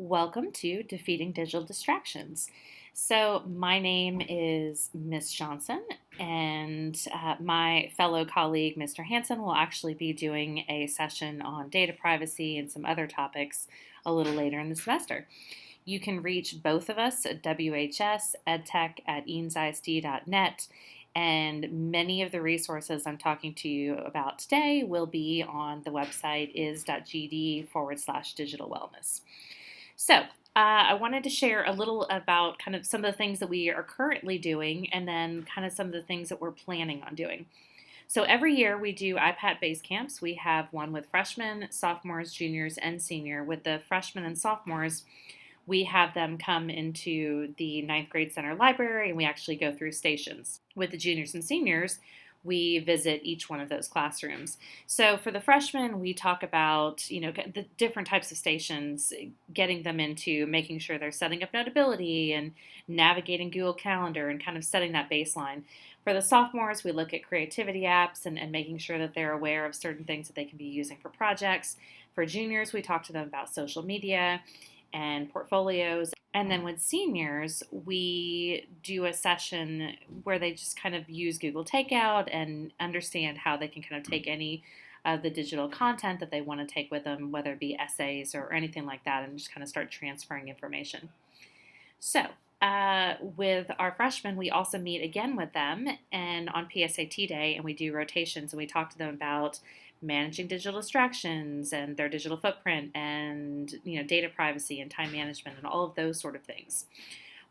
Welcome to Defeating Digital Distractions. So, my name is Miss Johnson, and my fellow colleague, Mr. Hanson, will actually be doing a session on data privacy and some other topics a little later in the semester. You can reach both of us at WHS edtech at eansisd.net, and many of the resources I'm talking to you about today will be on the website is.gd/digital wellness. So, I wanted to share a little about kind of some of the things that we are currently doing and then kind of some of the things that we're planning on doing. So, every year we do iPad base camps. We have one with freshmen, sophomores, juniors, and senior. With the freshmen and sophomores, we have them come into the ninth grade center library and we actually go through stations. With the juniors and seniors, we visit each one of those classrooms. So for the freshmen, we talk about, the different types of stations, getting them into making sure they're setting up Notability and navigating Google Calendar and kind of setting that baseline. For the sophomores, we look at creativity apps and making sure that they're aware of certain things that they can be using for projects. For juniors, we talk to them about social media and portfolios. And then with seniors, we do a session where they just kind of use Google Takeout and understand how they can kind of take any of the digital content that they want to take with them, whether it be essays or anything like that, and just kind of start transferring information. So, with our freshmen, we also meet again with them and on PSAT day, and we do rotations and we talk to them about managing digital distractions and their digital footprint and data privacy and time management and all of those sort of things.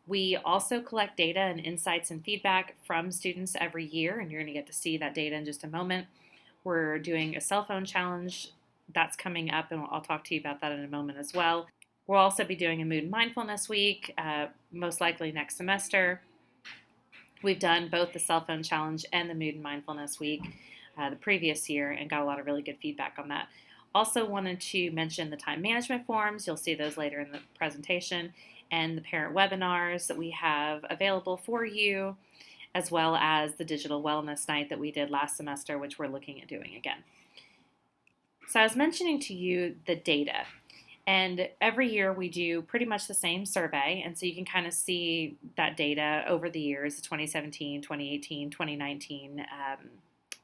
We also collect data and insights and feedback from students every year, and you're going to get to see that data in just a moment. We're doing a cell phone challenge that's coming up, and I'll talk to you about that in a moment as well. We'll also be doing a mood and mindfulness week, most likely next semester. We've done both the cell phone challenge and the mood and mindfulness week the previous year and got a lot of really good feedback on that. Also wanted to mention the time management forums. You'll see those later in the presentation, and the parent webinars that we have available for you, as well as the digital wellness night that we did last semester, which we're looking at doing again. So I was mentioning to you the data. And every year we do pretty much the same survey, and so you can kind of see that data over the years, 2017, 2018, 2019,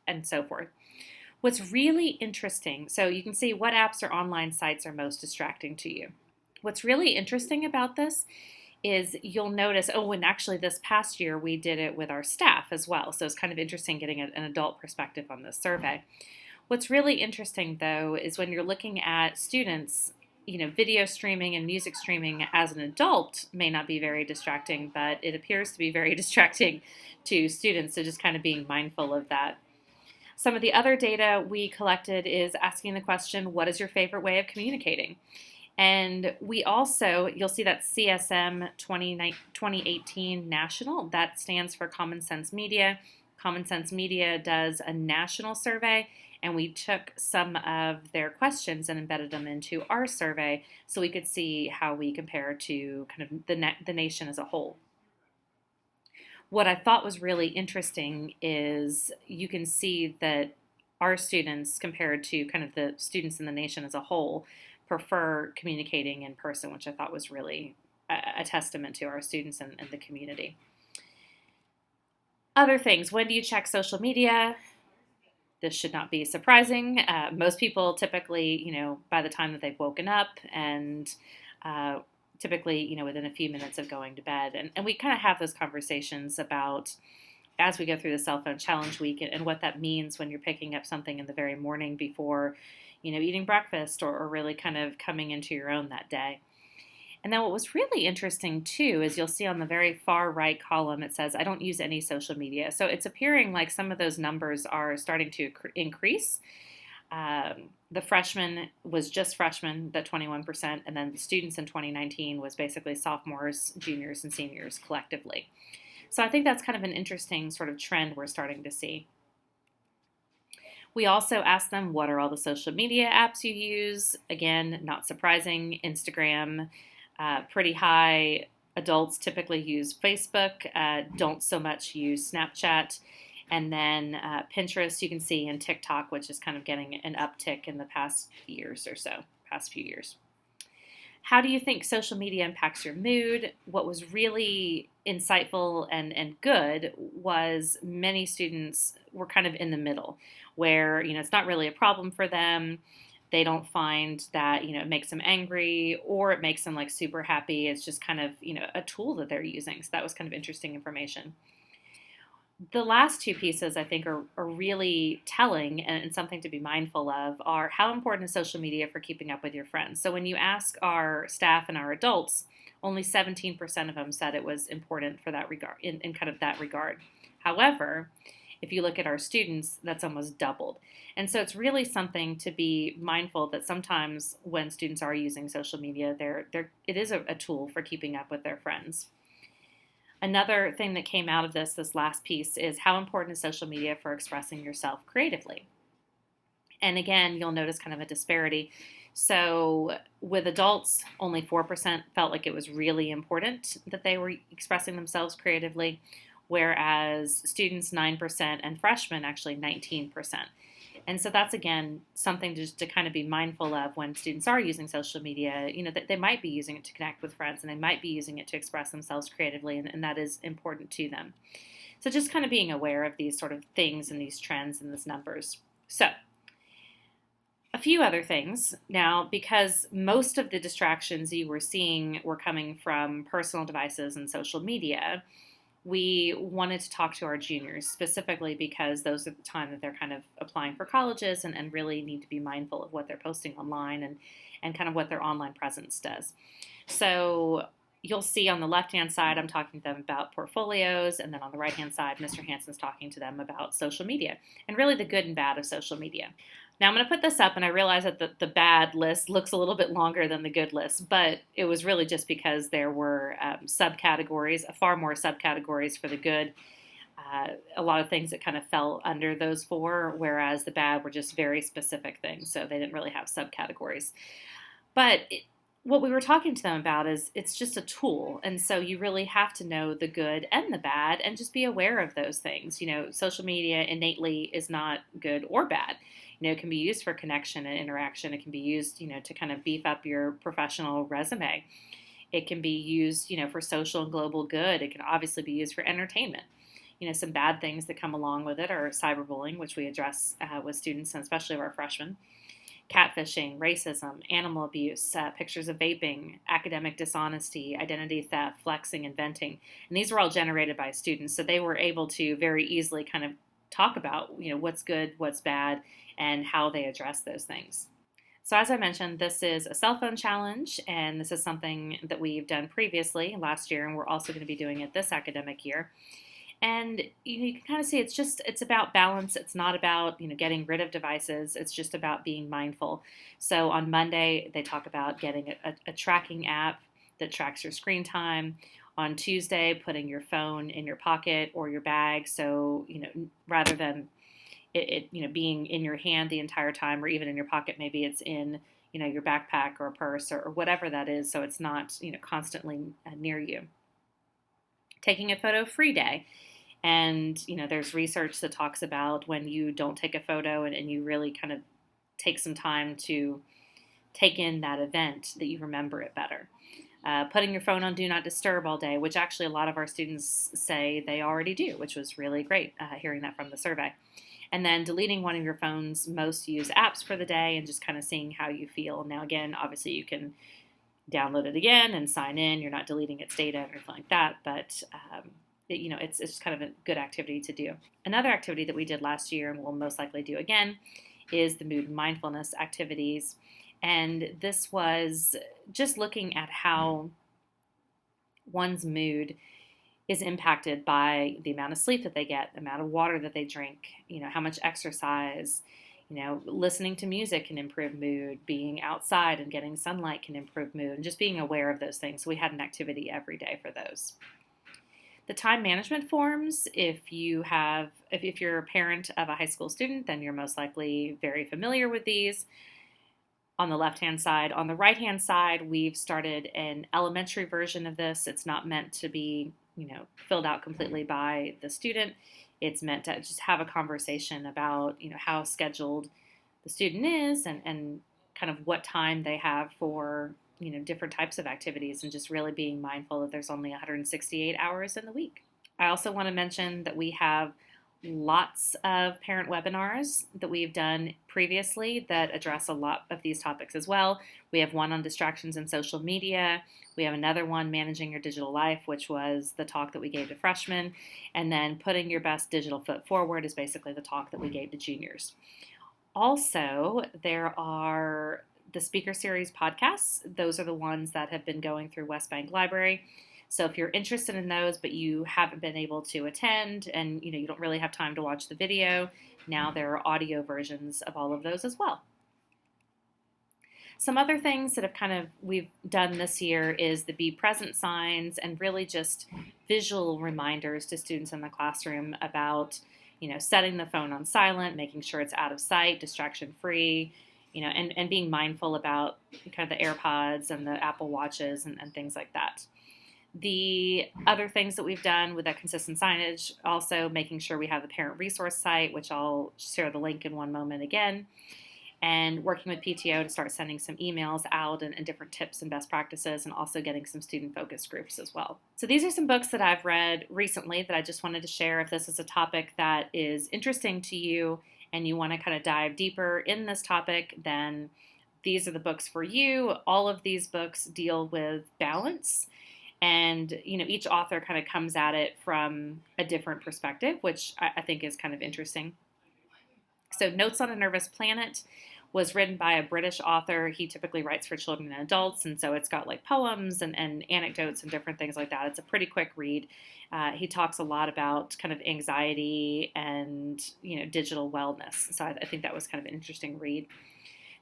and so forth. What's really interesting, so you can see what apps or online sites are most distracting to you. What's really interesting about this is you'll notice, and actually this past year we did it with our staff as well, so it's kind of interesting getting an adult perspective on this survey. What's really interesting though is when you're looking at students, video streaming and music streaming as an adult may not be very distracting, but it appears to be very distracting to students, so just kind of being mindful of that. Some of the other data we collected is asking the question, what is your favorite way of communicating? And we also, you'll see that CSM 2018 National, that stands for Common Sense Media. Common Sense Media does a national survey, and we took some of their questions and embedded them into our survey so we could see how we compare to kind of the nation as a whole. What I thought was really interesting is you can see that our students, compared to kind of the students in the nation as a whole, prefer communicating in person, which I thought was really a testament to our students and the community. Other things, when do you check social media? This should not be surprising. Most people typically, by the time that they've woken up and typically, within a few minutes of going to bed. And we kind of have those conversations about as we go through the cell phone challenge week and what that means when you're picking up something in the very morning before, eating breakfast or really kind of coming into your own that day. And then what was really interesting too is you'll see on the very far right column, it says, I don't use any social media. So it's appearing like some of those numbers are starting to increase. The freshman was just freshmen, the 21%, and then the students in 2019 was basically sophomores, juniors, and seniors collectively. So I think that's kind of an interesting sort of trend we're starting to see. We also asked them, what are all the social media apps you use? Again, not surprising, Instagram, pretty high. Adults typically use Facebook, don't so much use Snapchat. And then Pinterest, you can see, and TikTok, which is kind of getting an uptick in the past years or so, past few years. How do you think social media impacts your mood? What was really insightful and good was many students were kind of in the middle, where, it's not really a problem for them. They don't find that, it makes them angry or it makes them like super happy. It's just kind of, a tool that they're using. So that was kind of interesting information. The last two pieces I think are really telling and something to be mindful of are how important is social media for keeping up with your friends. So when you ask our staff and our adults, only 17% of them said it was important for that regard, in kind of that regard. However, if you look at our students, that's almost doubled. And so it's really something to be mindful that sometimes when students are using social media, it is a tool for keeping up with their friends. Another thing that came out of this last piece is how important is social media for expressing yourself creatively. And again, you'll notice kind of a disparity. So with adults, only 4% felt like it was really important that they were expressing themselves creatively, whereas students 9% and freshmen actually 19%. And so that's, again, something just to kind of be mindful of when students are using social media, that they might be using it to connect with friends and they might be using it to express themselves creatively, and that is important to them. So just kind of being aware of these sort of things and these trends and these numbers. So a few other things now, because most of the distractions you were seeing were coming from personal devices and social media, we wanted to talk to our juniors specifically because those are the time that they're kind of applying for colleges and really need to be mindful of what they're posting online and kind of what their online presence does. So you'll see on the left-hand side, I'm talking to them about portfolios, and then on the right-hand side, Mr. Hansen's talking to them about social media and really the good and bad of social media. Now, I'm going to put this up, and I realize that the bad list looks a little bit longer than the good list, but it was really just because there were subcategories, far more subcategories for the good. A lot of things that kind of fell under those four, whereas the bad were just very specific things, so they didn't really have subcategories. But what we were talking to them about is it's just a tool, and so you really have to know the good and the bad and just be aware of those things. Social media innately is not good or bad. It can be used for connection and interaction. It can be used, to kind of beef up your professional resume. It can be used, for social and global good. It can obviously be used for entertainment. Some bad things that come along with it are cyberbullying, which we address with students, and especially our freshmen, catfishing, racism, animal abuse, pictures of vaping, academic dishonesty, identity theft, flexing, and venting. And these were all generated by students, so they were able to very easily kind of talk about, what's good, what's bad, and how they address those things. So as I mentioned, this is a cell phone challenge, and this is something that we've done previously last year, and we're also going to be doing it this academic year. And you can kind of see it's about balance. It's not about getting rid of devices. It's just about being mindful. So on Monday, they talk about getting a tracking app that tracks your screen time. On Tuesday, putting your phone in your pocket or your bag. So rather than it being in your hand the entire time, or even in your pocket, maybe it's in your backpack or a purse or whatever that is, so it's not constantly near you. Taking a photo free day, and there's research that talks about when you don't take a photo and you really kind of take some time to take in that event, that you remember it better. Putting your phone on Do Not Disturb all day, which actually a lot of our students say they already do, which was really great hearing that from the survey. And then deleting one of your phone's most used apps for the day and just kind of seeing how you feel. Now, again, obviously you can download it again and sign in. You're not deleting its data or anything like that, but it's just kind of a good activity to do. Another activity that we did last year and we'll most likely do again is the mood and mindfulness activities. And this was just looking at how one's mood is impacted by the amount of sleep that they get, the amount of water that they drink, how much exercise, listening to music can improve mood, being outside and getting sunlight can improve mood, and just being aware of those things. So we had an activity every day for those. The time management forms, if you're a parent of a high school student, then you're most likely very familiar with these. On the left-hand side. On the right-hand side, we've started an elementary version of this. It's not meant to be, filled out completely by the student. It's meant to just have a conversation about, how scheduled the student is and kind of what time they have for different types of activities and just really being mindful that there's only 168 hours in the week. I also want to mention that we have lots of parent webinars that we've done previously that address a lot of these topics as well. We have one on distractions in social media. We have another one, Managing Your Digital Life, which was the talk that we gave to freshmen. And then Putting Your Best Digital Foot Forward is basically the talk that we gave to juniors. Also, there are the speaker series podcasts. Those are the ones that have been going through West Bank Library. So if you're interested in those, but you haven't been able to attend and you don't really have time to watch the video, now there are audio versions of all of those as well. Some other things that we've done this year is the be present signs and really just visual reminders to students in the classroom about setting the phone on silent, making sure it's out of sight, distraction free, and being mindful about kind of the AirPods and the Apple Watches and things like that. The other things that we've done with that consistent signage, also making sure we have the parent resource site, which I'll share the link in one moment again, and working with PTO to start sending some emails out and different tips and best practices, and also getting some student focus groups as well. So these are some books that I've read recently that I just wanted to share. If this is a topic that is interesting to you and you want to kind of dive deeper in this topic, then these are the books for you. All of these books deal with balance. And, each author kind of comes at it from a different perspective, which I think is kind of interesting. So Notes on a Nervous Planet was written by a British author. He typically writes for children and adults, and so it's got like poems and anecdotes and different things like that. It's a pretty quick read. He talks a lot about kind of anxiety and, digital wellness. So I think that was kind of an interesting read.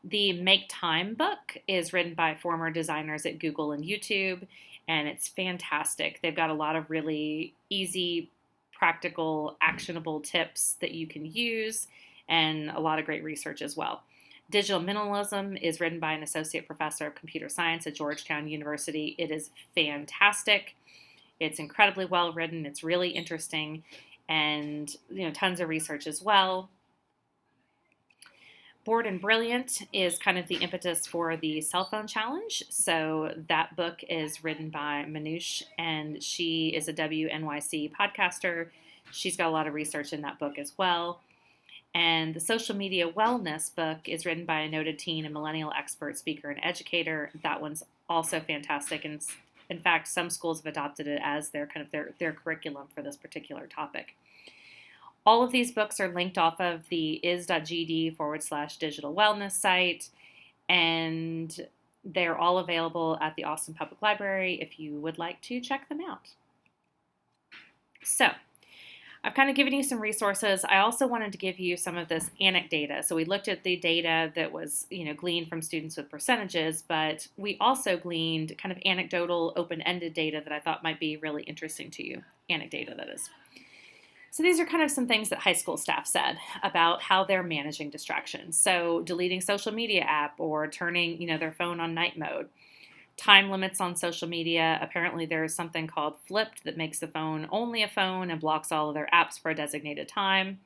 The Make Time book is written by former designers at Google and YouTube, and it's fantastic. They've got a lot of really easy, practical, actionable tips that you can use, and a lot of great research as well. Digital Minimalism is written by an associate professor of computer science at Georgetown University. It is fantastic. It's incredibly well written. It's really interesting, and tons of research as well. Bored and Brilliant is kind of the impetus for the cell phone challenge. So that book is written by Manoush, and she is a WNYC podcaster. She's got a lot of research in that book as well. And the Social Media Wellness book is written by a noted teen and millennial expert, speaker, and educator. That one's also fantastic. And in fact, some schools have adopted it as their curriculum for this particular topic. All of these books are linked off of the is.gd/digital wellness site, and they're all available at the Austin Public Library if you would like to check them out. So, I've kind of given you some resources. I also wanted to give you some of this Anok data. So we looked at the data that was, gleaned from students with percentages, but we also gleaned kind of anecdotal, open-ended data that I thought might be really interesting to you. Anok data, that is. So these are kind of some things that high school staff said about how they're managing distractions. So deleting social media app or turning, their phone on night mode. Time limits on social media. Apparently there's something called Flipped that makes the phone only a phone and blocks all of their apps for a designated time.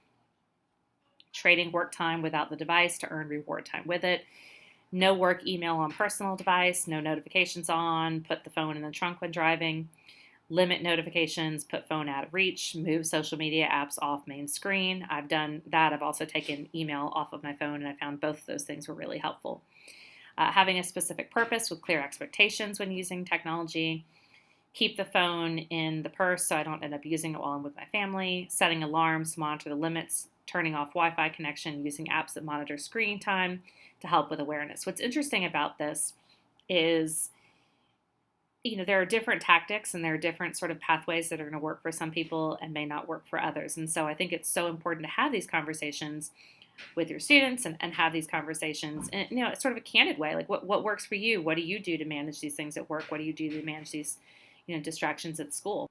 Trading work time without the device to earn reward time with it. No work email on personal device. No notifications on. Put the phone in the trunk when driving. Limit notifications, put phone out of reach, move social media apps off main screen. I've done that. I've also taken email off of my phone, and I found both of those things were really helpful. Having a specific purpose with clear expectations when using technology. Keep the phone in the purse so I don't end up using it while I'm with my family. Setting alarms to monitor the limits. Turning off Wi-Fi connection, using apps that monitor screen time to help with awareness. What's interesting about this is there are different tactics and there are different sort of pathways that are going to work for some people and may not work for others. And so I think it's so important to have these conversations with your students and have these conversations in sort of a candid way. Like what works for you? What do you do to manage these things at work? What do you do to manage these distractions at school?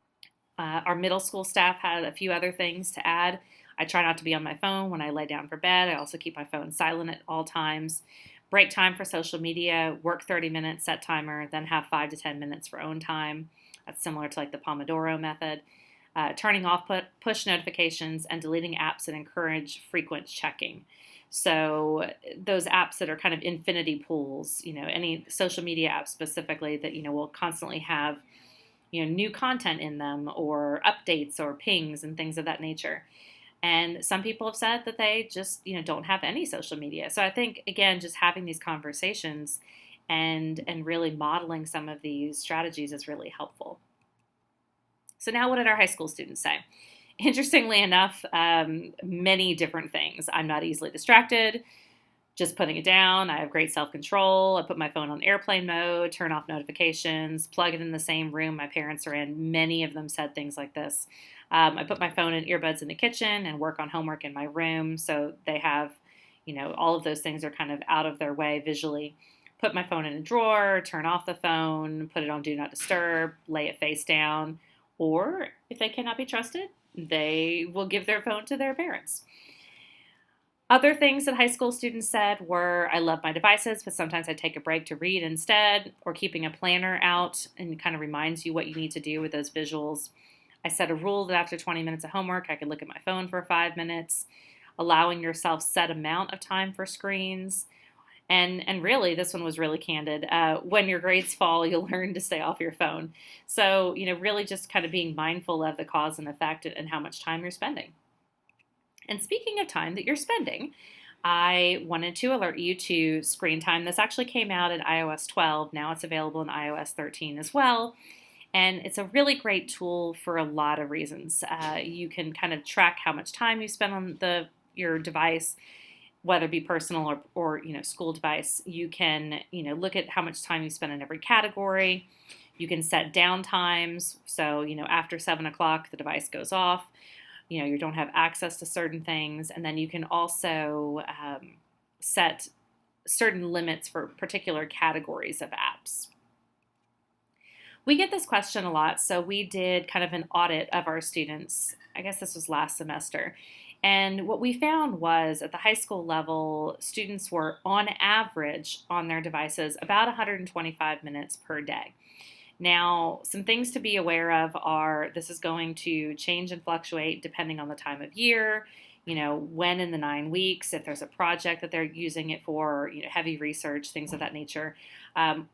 Our middle school staff had a few other things to add. I try not to be on my phone when I lay down for bed. I also keep my phone silent at all times. Break time for social media, work 30 minutes, set timer, then have 5 to 10 minutes for own time. That's similar to like the Pomodoro method. Turning off push notifications and deleting apps that encourage frequent checking. So those apps that are kind of infinity pools, any social media apps specifically that, will constantly have, new content in them or updates or pings and things of that nature. And some people have said that they just, don't have any social media. So I think, again, just having these conversations and really modeling some of these strategies is really helpful. So now what did our high school students say? Interestingly enough, many different things. I'm not easily distracted, just putting it down. I have great self-control. I put my phone on airplane mode, turn off notifications, plug it in the same room my parents are in. Many of them said things like this. I put my phone and earbuds in the kitchen and work on homework in my room. So they have, all of those things are kind of out of their way visually. Put my phone in a drawer, turn off the phone, put it on Do Not Disturb, lay it face down. Or if they cannot be trusted, they will give their phone to their parents. Other things that high school students said were, I love my devices, but sometimes I take a break to read instead, or keeping a planner out and kind of reminds you what you need to do with those visuals. I set a rule that after 20 minutes of homework, I could look at my phone for 5 minutes, allowing yourself set amount of time for screens. And really, this one was really candid. When your grades fall, you'll learn to stay off your phone. So, really just kind of being mindful of the cause and effect and how much time you're spending. And speaking of time that you're spending, I wanted to alert you to screen time. This actually came out in iOS 12. Now it's available in iOS 13 as well. And it's a really great tool for a lot of reasons. You can kind of track how much time you spend on your device, whether it be personal or school device. You can look at how much time you spend in every category. You can set down times. So after 7 o'clock the device goes off. You don't have access to certain things, and then you can also set certain limits for particular categories of apps. We get this question a lot, so we did kind of an audit of our students. I guess this was last semester. And what we found was at the high school level, students were on average on their devices about 125 minutes per day. Now, some things to be aware of are this is going to change and fluctuate depending on the time of year, when in the 9 weeks, if there's a project that they're using it for, heavy research, things of that nature.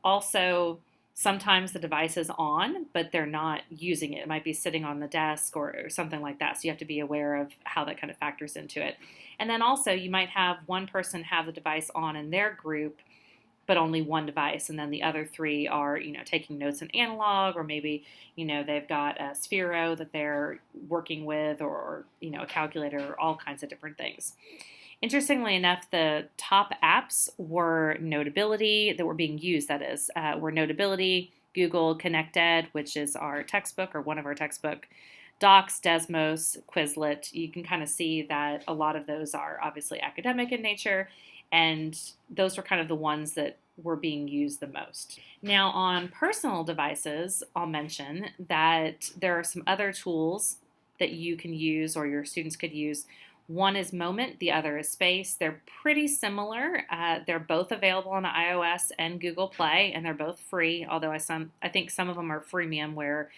Also, sometimes the device is on, but they're not using it. It might be sitting on the desk or something like that. So you have to be aware of how that kind of factors into it. And then also you might have one person have the device on in their group, but only one device, and then the other 3 are, taking notes in analog, or maybe, they've got a Sphero that they're working with, or a calculator, or all kinds of different things. Interestingly enough, the top apps were Notability that were being used, were Notability, Google, ConnectEd, which is our textbook or one of our textbook, Docs, Desmos, Quizlet. You can kind of see that a lot of those are obviously academic in nature, and those were kind of the ones that were being used the most. Now, on personal devices, I'll mention that there are some other tools that you can use or your students could use. One is Moment, the other is Space. They're pretty similar. They're both available on iOS and Google Play, and they're both free, although I think some of them are freemium where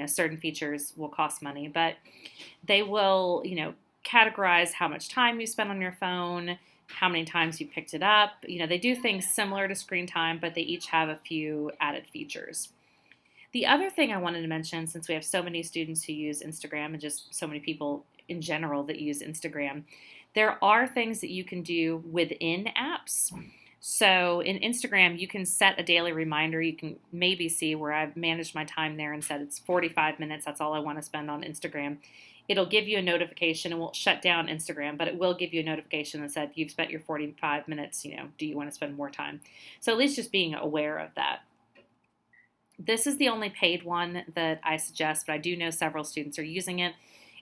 certain features will cost money, but they will categorize how much time you spend on your phone, how many times you picked it up. They do things similar to screen time, but they each have a few added features. The other thing I wanted to mention, since we have so many students who use Instagram and just so many people in general that use Instagram, there are things that you can do within apps. So in Instagram, you can set a daily reminder. You can maybe see where I've managed my time there and said it's 45 minutes. That's all I want to spend on Instagram. It'll give you a notification. It won't shut down Instagram, but it will give you a notification that said you've spent your 45 minutes, do you want to spend more time? So at least just being aware of that. This is the only paid one that I suggest, but I do know several students are using it.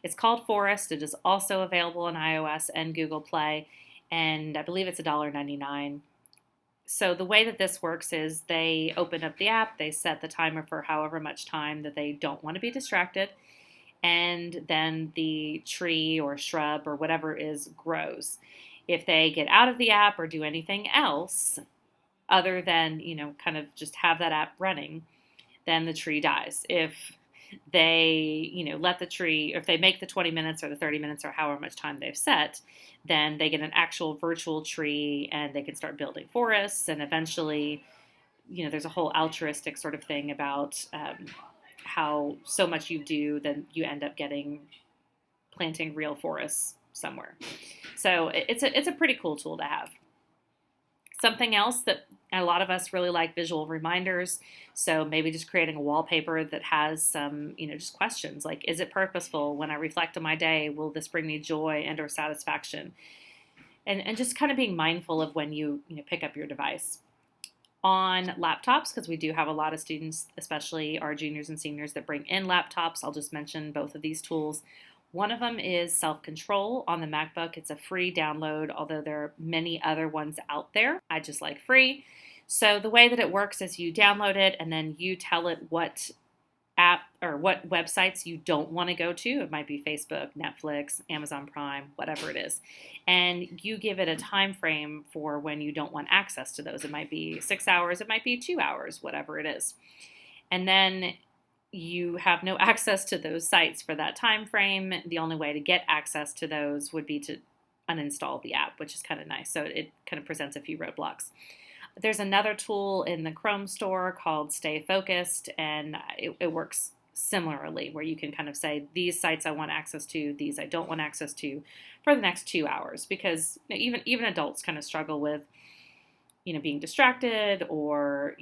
It's called Forest. It is also available on iOS and Google Play, and I believe it's $1.99. So the way that this works is they open up the app, they set the timer for however much time that they don't want to be distracted, and then the tree or shrub or whatever is grows. If they get out of the app or do anything else other than, kind of just have that app running, then the tree dies. If they, let the tree, or if they make the 20 minutes or the 30 minutes or however much time they've set, then they get an actual virtual tree and they can start building forests. And eventually, there's a whole altruistic sort of thing about how so much you do, then you end up planting real forests somewhere. So it's a pretty cool tool to have. Something else that a lot of us really like, visual reminders. So maybe just creating a wallpaper that has some, just questions like, is it purposeful? When I reflect on my day, will this bring me joy and or satisfaction? And just kind of being mindful of when you pick up your device. On laptops, because we do have a lot of students, especially our juniors and seniors, that bring in laptops. I'll just mention both of these tools. One of them is Self-Control on the MacBook. It's a free download, although there are many other ones out there. I just like free. So the way that it works is you download it and then you tell it what app or what websites you don't want to go to. It might be Facebook, Netflix, Amazon Prime, whatever it is. And you give it a time frame for when you don't want access to those. It might be 6 hours, it might be 2 hours, whatever it is. And then you have no access to those sites for that time frame. The only way to get access to those would be to uninstall the app, which is kind of nice. So it kind of presents a few roadblocks. There's another tool in the Chrome store called Stay Focused, and it works similarly, where you can kind of say, these sites I want access to, these I don't want access to for the next 2 hours, because even adults kind of struggle with, being distracted, or,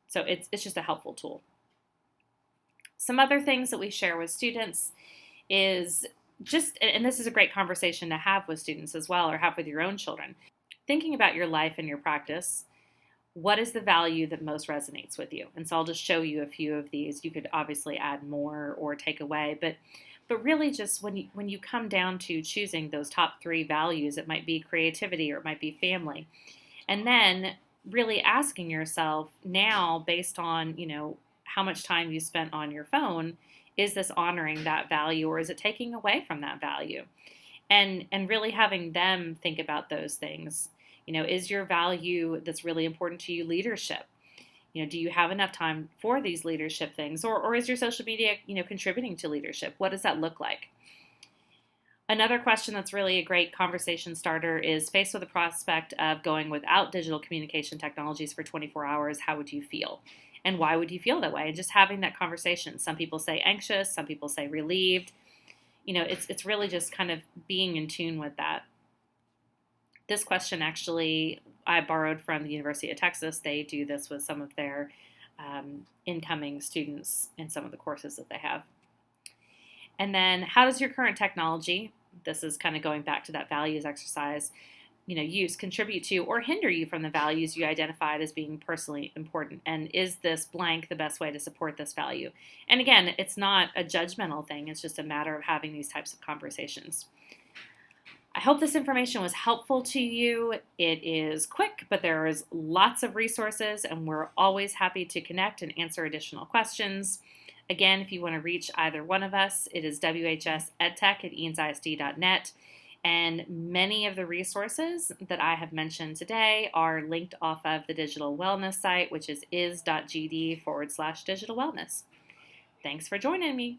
so it's just a helpful tool. Some other things that we share with students is just, and this is a great conversation to have with students as well, or have with your own children, thinking about your life and your practice. What is the value that most resonates with you? And so I'll just show you a few of these. You could obviously add more or take away, but really just when you come down to choosing those top 3 values, it might be creativity or it might be family. And then really asking yourself now, based on, how much time you spent on your phone, is this honoring that value or is it taking away from that value? And really having them think about those things. Is your value that's really important to you leadership? Do you have enough time for these leadership things? Or is your social media, contributing to leadership? What does that look like? Another question that's really a great conversation starter is, faced with the prospect of going without digital communication technologies for 24 hours, how would you feel? And why would you feel that way? And just having that conversation. Some people say anxious, some people say relieved. It's really just kind of being in tune with that. This question actually I borrowed from the University of Texas. They do this with some of their incoming students in some of the courses that they have. And then, how does your current technology, this is kind of going back to that values exercise, use, contribute to, or hinder you from the values you identified as being personally important? And is this blank the best way to support this value? And again, it's not a judgmental thing. It's just a matter of having these types of conversations. I hope this information was helpful to you. It is quick, but there is lots of resources, and we're always happy to connect and answer additional questions. Again, if you want to reach either one of us, it is whsedtech@eansisd.net. And many of the resources that I have mentioned today are linked off of the digital wellness site, which is is.gd/digital wellness. Thanks for joining me.